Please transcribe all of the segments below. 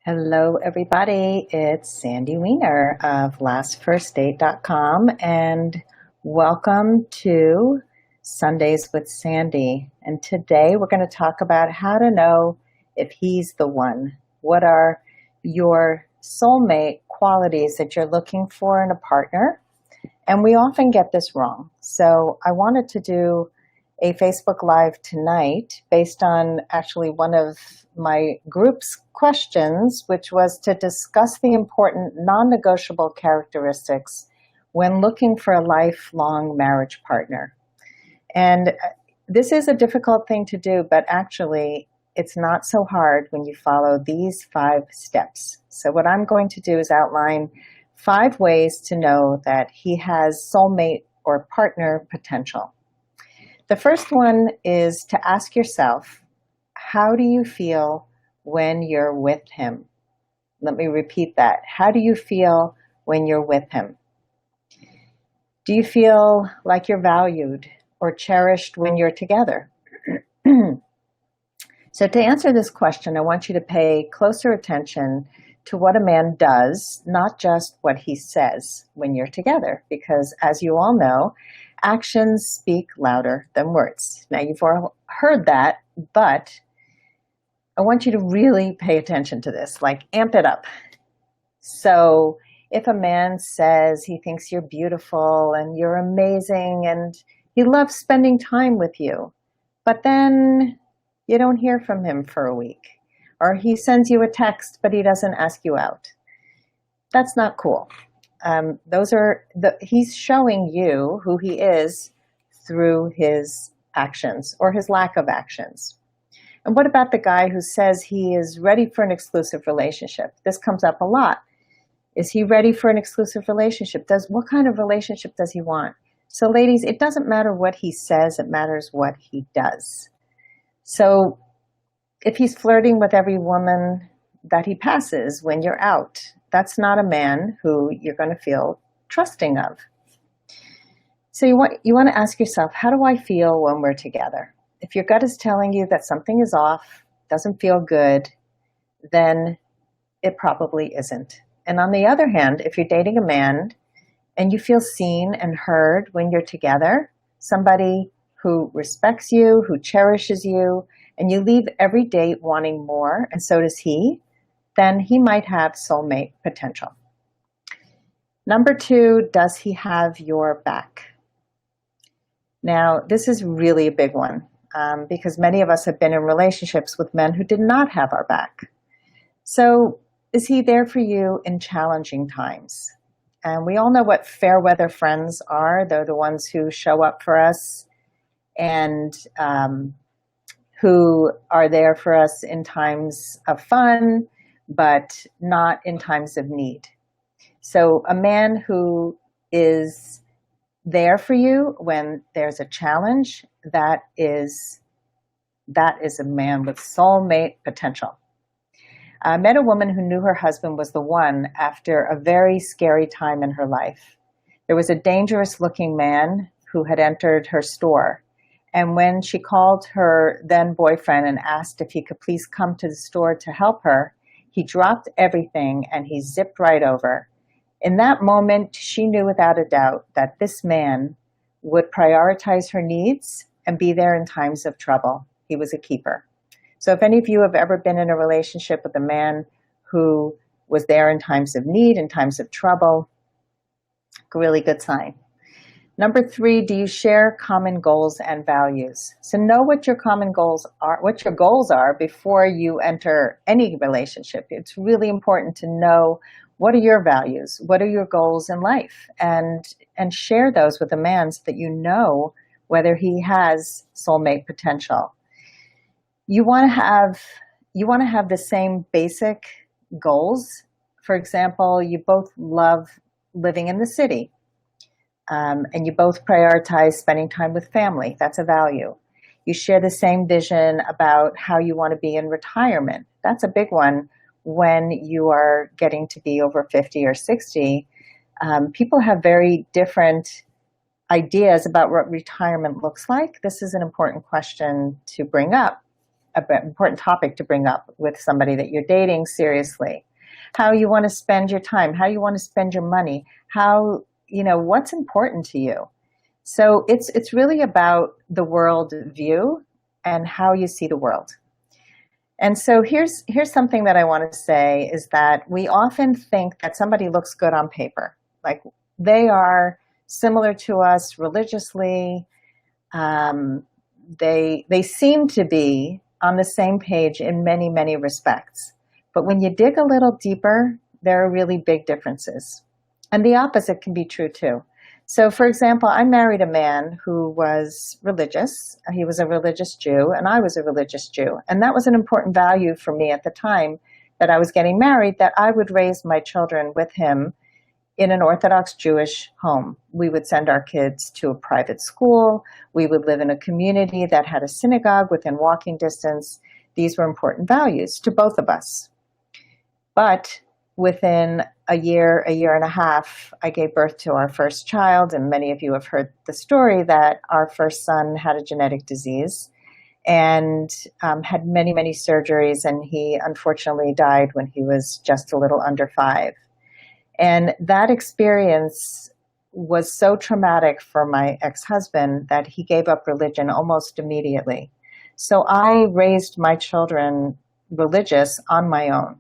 Hello, everybody. It's Sandy Weiner of lastfirstdate.com, and welcome to Sundays with Sandy. And today we're going to talk about how to know if he's the one. What are your soulmate qualities that you're looking for in a partner? And we often get this wrong. So I wanted to do a Facebook Live tonight based on actually one of my group's questions, which was to discuss the important non-negotiable characteristics when looking for a lifelong marriage partner. And this is a difficult thing to do, but actually it's not so hard when you follow these 5 steps. So what I'm going to do is outline 5 ways to know that he has soulmate or partner potential. The first one is to ask yourself, how do you feel when you're with him? Let me repeat that. How do you feel when you're with him? Do you feel like you're valued or cherished when you're together? So to answer this question, I want you to pay closer attention to what a man does, not just what he says when you're together, because as you all know, actions speak louder than words. Now, you've all heard that, but I want you to really pay attention to this, like amp it up. So if a man says he thinks you're beautiful and you're amazing and he loves spending time with you, but then you don't hear from him for a week, or he sends you a text, but he doesn't ask you out, that's not cool. He's showing you who he is through his actions or his lack of actions. And what about the guy who says he is ready for an exclusive relationship? This comes up a lot. Is he ready for an exclusive relationship? What kind of relationship does he want? So ladies, it doesn't matter what he says, it matters what he does. So if he's flirting with every woman that he passes when you're out, that's not a man who you're going to feel trusting of. So you want to ask yourself, how do I feel when we're together? If your gut is telling you that something is off, doesn't feel good, then it probably isn't. And on the other hand, if you're dating a man and you feel seen and heard when you're together, somebody who respects you, who cherishes you, and you leave every date wanting more, and so does he, then he might have soulmate potential. Number 2, does he have your back? Now, this is really a big one because many of us have been in relationships with men who did not have our back. So is he there for you in challenging times? And we all know what fair weather friends are. They're the ones who show up for us and who are there for us in times of fun, but not in times of need. So a man who is there for you when there's a challenge, that is a man with soulmate potential. I met a woman who knew her husband was the one after a very scary time in her life. There was a dangerous looking man who had entered her store. And when she called her then boyfriend and asked if he could please come to the store to help her, he dropped everything and he zipped right over. In that moment, she knew without a doubt that this man would prioritize her needs and be there in times of trouble. He was a keeper. So if any of you have ever been in a relationship with a man who was there in times of need, in times of trouble, really good sign. Number 3, do you share common goals and values? So know what your common goals are, what your goals are before you enter any relationship. It's really important to know what are your values, what are your goals in life, and share those with a man so that you know whether he has soulmate potential. You want to have the same basic goals. For example, you both love living in the city. And you both prioritize spending time with family. That's a value. You share the same vision about how you want to be in retirement. That's a big one when you are getting to be over 50 or 60. People have very different ideas about what retirement looks like. This is an important question to bring up. important topic to bring up with somebody that you're dating seriously. How you want to spend your time, how you want to spend your money, how, what's important to you. So it's really about the world view and how you see the world. And so here's something that I want to say is that we often think that somebody looks good on paper, like they are similar to us religiously. They seem to be on the same page in many, many respects. But when you dig a little deeper, there are really big differences. And the opposite can be true too. So, for example, I married a man who was religious. He was a religious Jew, and I was a religious Jew. And that was an important value for me at the time that I was getting married, that I would raise my children with him in an Orthodox Jewish home. We would send our kids to a private school. We would live in a community that had a synagogue within walking distance. These were important values to both of us. But within a year and a half, I gave birth to our first child, and many of you have heard the story that our first son had a genetic disease and had many, many surgeries, and he unfortunately died when he was just a little under 5. And that experience was so traumatic for my ex-husband that he gave up religion almost immediately. So I raised my children religious on my own.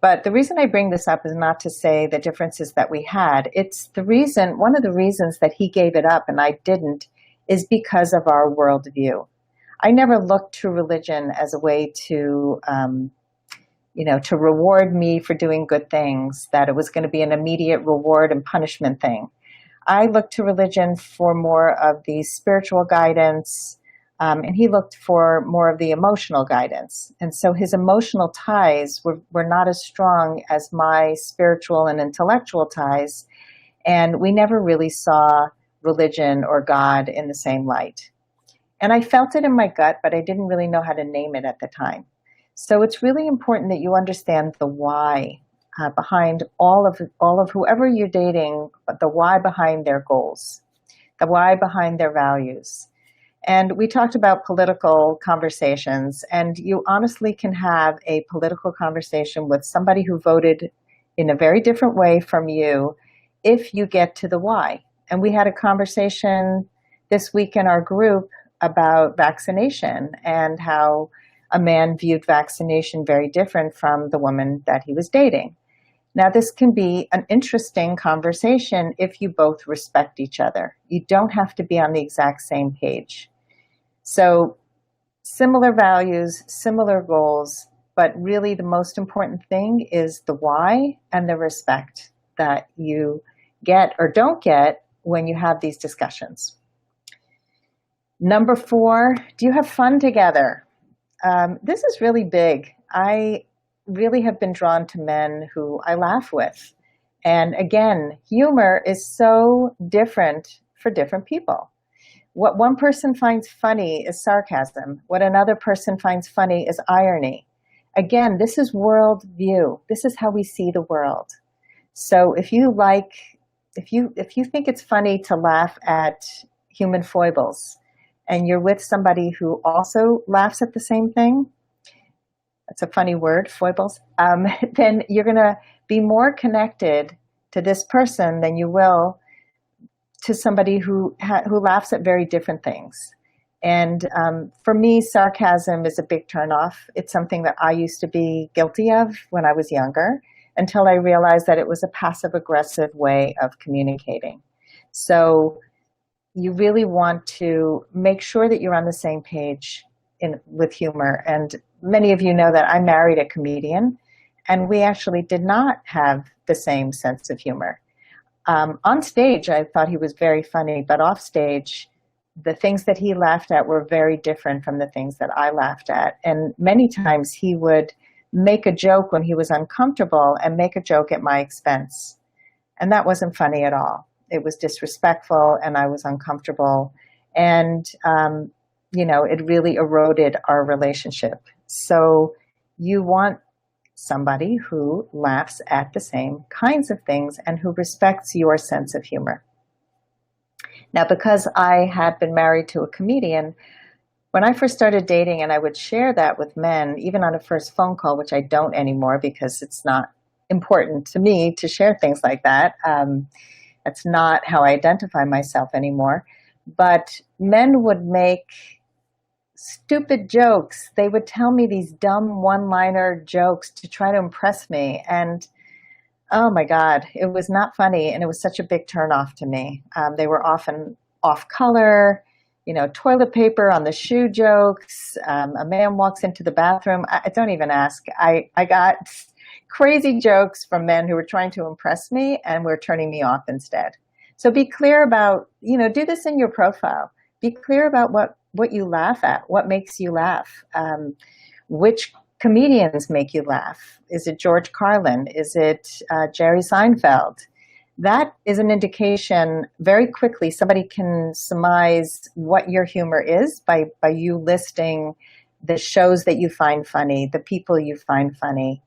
But the reason I bring this up is not to say the differences that we had. It's one of the reasons that he gave it up and I didn't is because of our worldview. I never looked to religion as a way to reward me for doing good things, that it was going to be an immediate reward and punishment thing. I looked to religion for more of the spiritual guidance, and he looked for more of the emotional guidance. And so his emotional ties were not as strong as my spiritual and intellectual ties, and we never really saw religion or God in the same light. And I felt it in my gut, but I didn't really know how to name it at the time. So it's really important that you understand the why behind all of whoever you're dating, the why behind their goals, the why behind their values. And we talked about political conversations, and you honestly can have a political conversation with somebody who voted in a very different way from you if you get to the why. And we had a conversation this week in our group about vaccination and how a man viewed vaccination very different from the woman that he was dating. Now, this can be an interesting conversation if you both respect each other. You don't have to be on the exact same page. So, similar values, similar goals, but really the most important thing is the why and the respect that you get or don't get when you have these discussions. Number 4, do you have fun together? This is really big. I really have been drawn to men who I laugh with. And again, humor is so different for different people. What one person finds funny is sarcasm. What another person finds funny is irony. Again, this is world view. This is how we see the world. So if you think it's funny to laugh at human foibles, and you're with somebody who also laughs at the same thing, that's a funny word, foibles, then you're going to be more connected to this person than you will to somebody who laughs at very different things. And for me, sarcasm is a big turnoff. It's something that I used to be guilty of when I was younger, until I realized that it was a passive-aggressive way of communicating. So you really want to make sure that you're on the same page with humor. And many of you know that I married a comedian, and we actually did not have the same sense of humor. On stage, I thought he was very funny, but off stage, the things that he laughed at were very different from the things that I laughed at. And many times he would make a joke when he was uncomfortable and make a joke at my expense. And that wasn't funny at all. It was disrespectful, and I was uncomfortable. And, it really eroded our relationship. So you want somebody who laughs at the same kinds of things and who respects your sense of humor. Now, because I had been married to a comedian, When I first started dating, and I would share that with men, even on a first phone call, which I don't anymore because it's not important to me to share things like that. That's not how I identify myself anymore. But men would make stupid jokes. They would tell me these dumb one-liner jokes to try to impress me. And oh my God, it was not funny. And it was such a big turnoff to me. They were often off color, toilet paper on the shoe jokes. A man walks into the bathroom. I don't even ask. I got crazy jokes from men who were trying to impress me and were turning me off instead. So be clear about, do this in your profile. Be clear about what you laugh at, what makes you laugh, which comedians make you laugh. Is it George Carlin? Is it Jerry Seinfeld? That is an indication very quickly. Somebody can surmise what your humor is by you listing the shows that you find funny, the people you find funny,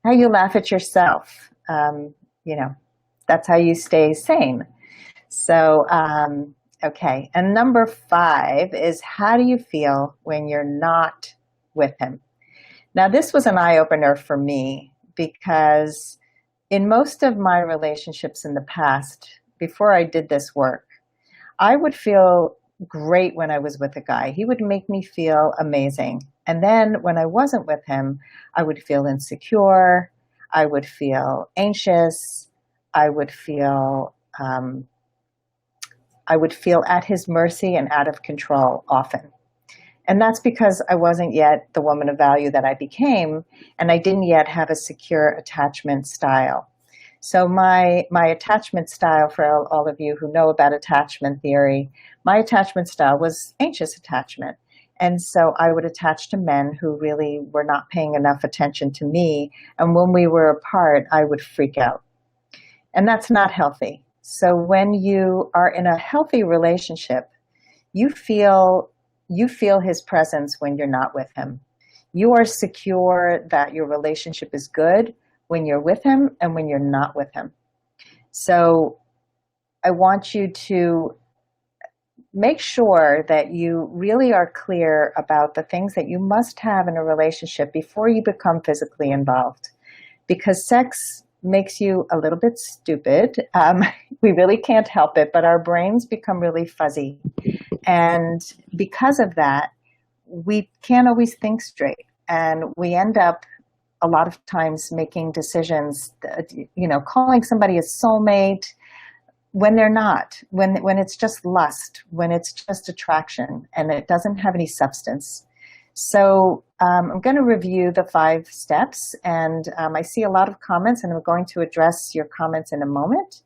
how you laugh at yourself. That's how you stay sane. So, okay. And number 5 is, how do you feel when you're not with him? Now, this was an eye-opener for me because in most of my relationships in the past, before I did this work, I would feel great when I was with a guy. He would make me feel amazing. And then when I wasn't with him, I would feel insecure. I would feel anxious. I would feel at his mercy and out of control often. And that's because I wasn't yet the woman of value that I became, and I didn't yet have a secure attachment style. So my attachment style, for all of you who know about attachment theory, my attachment style was anxious attachment. And so I would attach to men who really were not paying enough attention to me. And when we were apart, I would freak out. And that's not healthy. So when you are in a healthy relationship, you feel his presence when you're not with him. You are secure that your relationship is good when you're with him and when you're not with him. So I want you to make sure that you really are clear about the things that you must have in a relationship before you become physically involved. Because sex makes you a little bit stupid. We really can't help it, but our brains become really fuzzy. And because of that, we can't always think straight. And we end up a lot of times making decisions, calling somebody a soulmate when they're not, when it's just lust, when it's just attraction, and it doesn't have any substance. So I'm going to review the 5 steps, and I see a lot of comments, and I'm going to address your comments in a moment.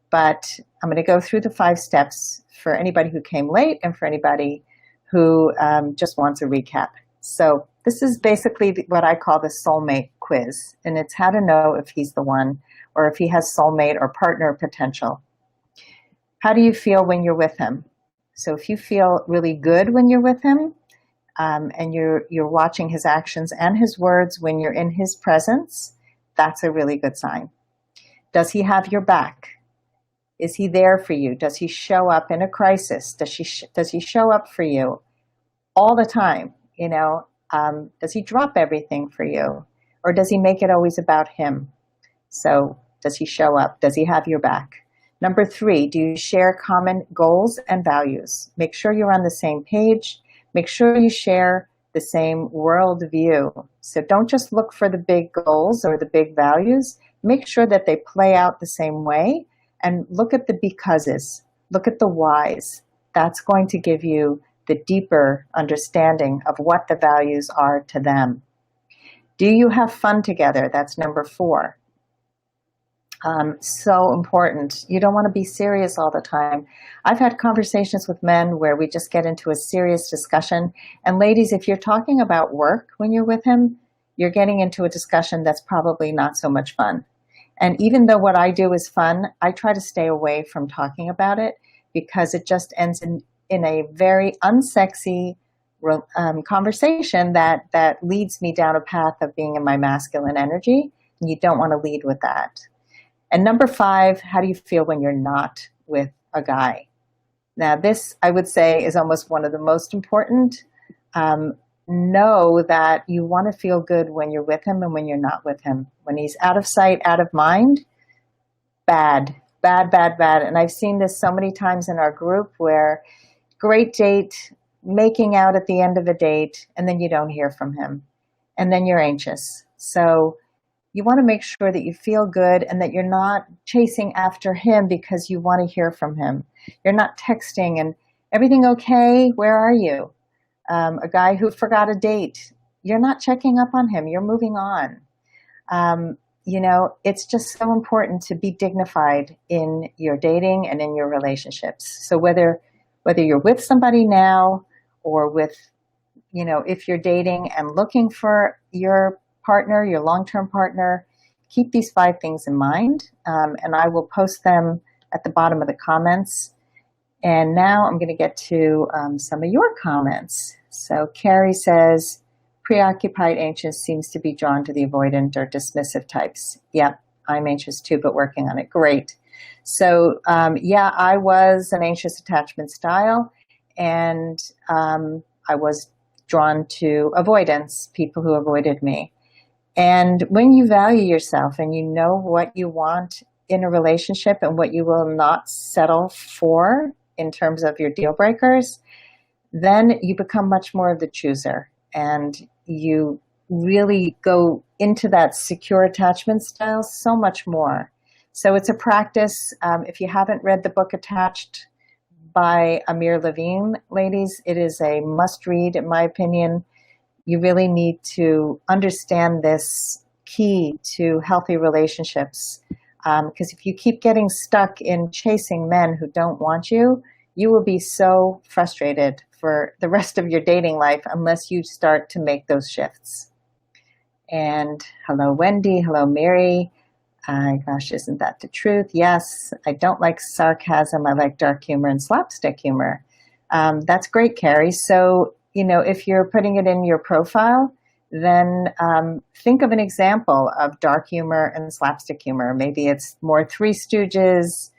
But I'm going to go through the 5 steps for anybody who came late and for anybody who just wants a recap. So this is basically what I call the soulmate quiz, and it's how to know if he's the one or if he has soulmate or partner potential. How do you feel when you're with him? So if you feel really good when you're with him, and you're watching his actions and his words when you're in his presence, that's a really good sign. Does he have your back? Is he there for you? Does he show up in a crisis? Does he show up for you all the time? Does he drop everything for you? Or does he make it always about him? So does he show up? Does he have your back? Number 3, do you share common goals and values? Make sure you're on the same page. Make sure you share the same worldview. So don't just look for the big goals or the big values. Make sure that they play out the same way, and look at the becauses. Look at the whys. That's going to give you the deeper understanding of what the values are to them. Do you have fun together? That's number 4. So important. You don't want to be serious all the time. I've had conversations with men where we just get into a serious discussion. And ladies, if you're talking about work when you're with him, you're getting into a discussion that's probably not so much fun. And even though what I do is fun, I try to stay away from talking about it because it just ends in a very unsexy conversation that leads me down a path of being in my masculine energy. And you don't want to lead with that. And number 5, how do you feel when you're not with a guy? Now this, I would say, is almost one of the most important um, know that you want to feel good when you're with him and when you're not with him. When he's out of sight, out of mind, bad, bad, bad, bad. And I've seen this so many times in our group where great date, making out at the end of a date, and then you don't hear from him. And then you're anxious. So you want to make sure that you feel good and that you're not chasing after him because you want to hear from him. You're not texting and everything okay? Where are you? A guy who forgot a date. You're not checking up on him. You're moving on. It's just so important to be dignified in your dating and in your relationships. So whether you're with somebody now or with, if you're dating and looking for your partner, your long-term partner, keep these 5 things in mind. And I will post them at the bottom of the comments. And now I'm going to get to some of your comments. So Carrie says, preoccupied anxious seems to be drawn to the avoidant or dismissive types. Yep, I'm anxious too, but working on it. Great. So I was an anxious attachment style, and I was drawn to avoidance, people who avoided me. And when you value yourself and you know what you want in a relationship and what you will not settle for in terms of your deal breakers, then you become much more of the chooser and you really go into that secure attachment style so much more. So it's a practice. If you haven't read the book Attached by Amir Levine, ladies, it is a must read, in my opinion. You really need to understand this key to healthy relationships. Because if you keep getting stuck in chasing men who don't want you, you will be so frustrated for the rest of your dating life unless you start to make those shifts. And hello, Wendy. Hello, Mary. Gosh, isn't that the truth? Yes, I don't like sarcasm. I like dark humor and slapstick humor. That's great, Carrie. So, if you're putting it in your profile, then think of an example of dark humor and slapstick humor. Maybe it's more Three Stooges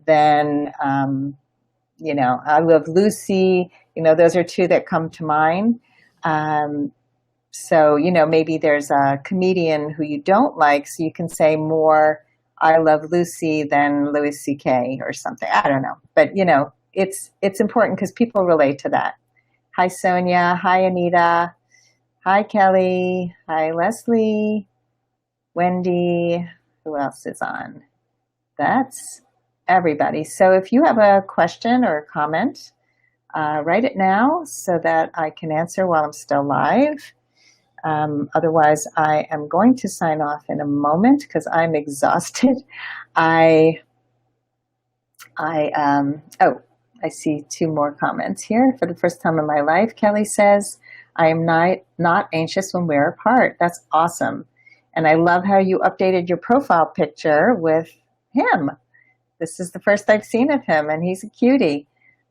than, I Love Lucy. Those are 2 that come to mind. So, maybe there's a comedian who you don't like, so you can say more I Love Lucy than Louis C.K. or something. I don't know. But, it's important because people relate to that. Hi, Sonia. Hi, Anita. Hi, Kelly. Hi, Leslie. Wendy. Who else is on? That's everybody. So if you have a question or a comment, write it now so that I can answer while I'm still live. Otherwise, I am going to sign off in a moment because I'm exhausted. I see 2 more comments here. For the first time in my life, Kelly says, I am not anxious when we're apart. That's awesome. And I love how you updated your profile picture with him. This is the first I've seen of him, and he's a cutie.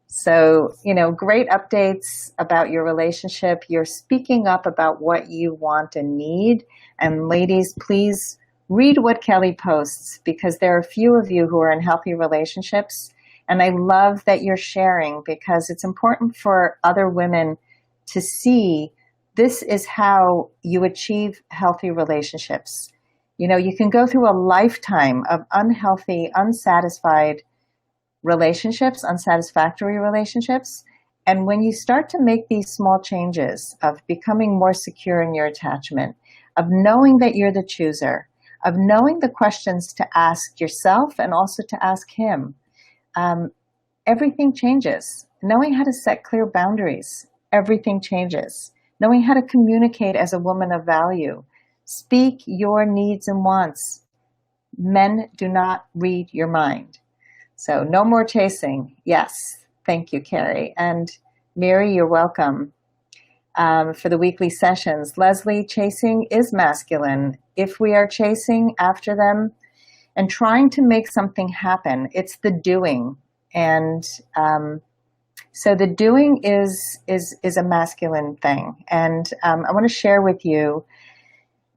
So, great updates about your relationship. You're speaking up about what you want and need. And ladies, please read what Kelly posts because there are a few of you who are in healthy relationships. And I love that you're sharing because it's important for other women to see this is how you achieve healthy relationships. You can go through a lifetime of unhealthy, unsatisfied relationships, unsatisfactory relationships. And when you start to make these small changes of becoming more secure in your attachment, of knowing that you're the chooser, of knowing the questions to ask yourself and also to ask him, everything changes. Knowing how to set clear boundaries, everything changes. Knowing how to communicate as a woman of value. Speak your needs and wants. Men do not read your mind. So no more chasing. Yes. Thank you, Carrie. And Mary, you're welcome for the weekly sessions. Leslie, chasing is masculine. If we are chasing after them and trying to make something happen, it's the doing. And so the doing is a masculine thing. And I want to share with you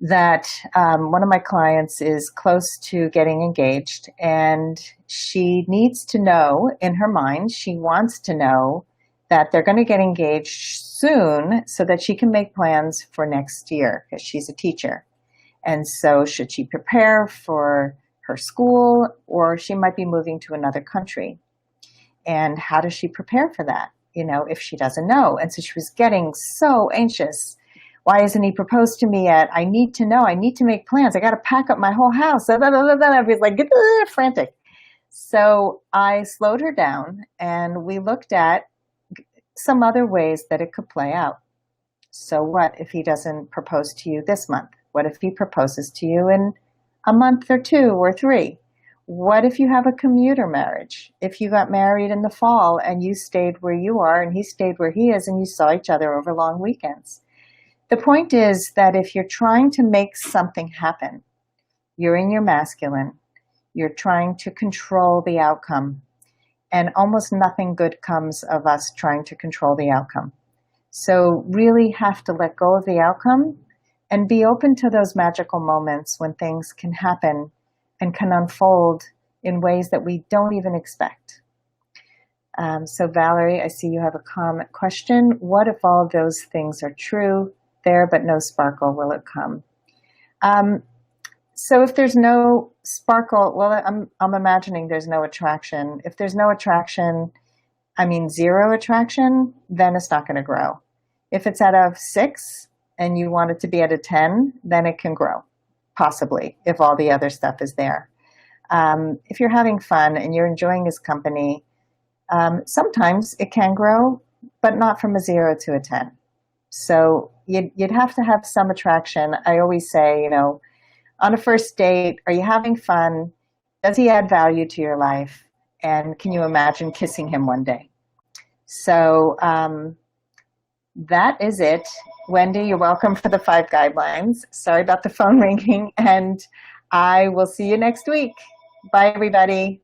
that one of my clients is close to getting engaged, and she needs to know in her mind, she wants to know, that they're going to get engaged soon so that she can make plans for next year because she's a teacher. And so should she prepare for her school, or she might be moving to another country? And how does she prepare for that, if she doesn't know? And so she was getting so anxious. Why hasn't he proposed to me yet? I need to know. I need to make plans. I got to pack up my whole house. I was like, frantic. So I slowed her down, and we looked at some other ways that it could play out. So what if he doesn't propose to you this month? What if he proposes to you in a month or 2 or 3? What if you have a commuter marriage? If you got married in the fall and you stayed where you are and he stayed where he is and you saw each other over long weekends? The point is that if you're trying to make something happen, you're in your masculine, you're trying to control the outcome, and almost nothing good comes of us trying to control the outcome. So really have to let go of the outcome and be open to those magical moments when things can happen and can unfold in ways that we don't even expect. So Valerie, I see you have a question. What if all those things are true there, but no sparkle, will it come? So if there's no sparkle, well, I'm imagining there's no attraction. If there's no attraction, zero attraction, then it's not going to grow. If it's at a 6 and you want it to be at a 10, then it can grow, possibly, if all the other stuff is there. If you're having fun and you're enjoying his company, sometimes it can grow, but not from a 0 to a 10. So you'd have to have some attraction. I always say, on a first date, are you having fun? Does he add value to your life? And can you imagine kissing him one day? So that is it. Wendy, you're welcome for the 5 guidelines. Sorry about the phone ringing, and I will see you next week. Bye, everybody.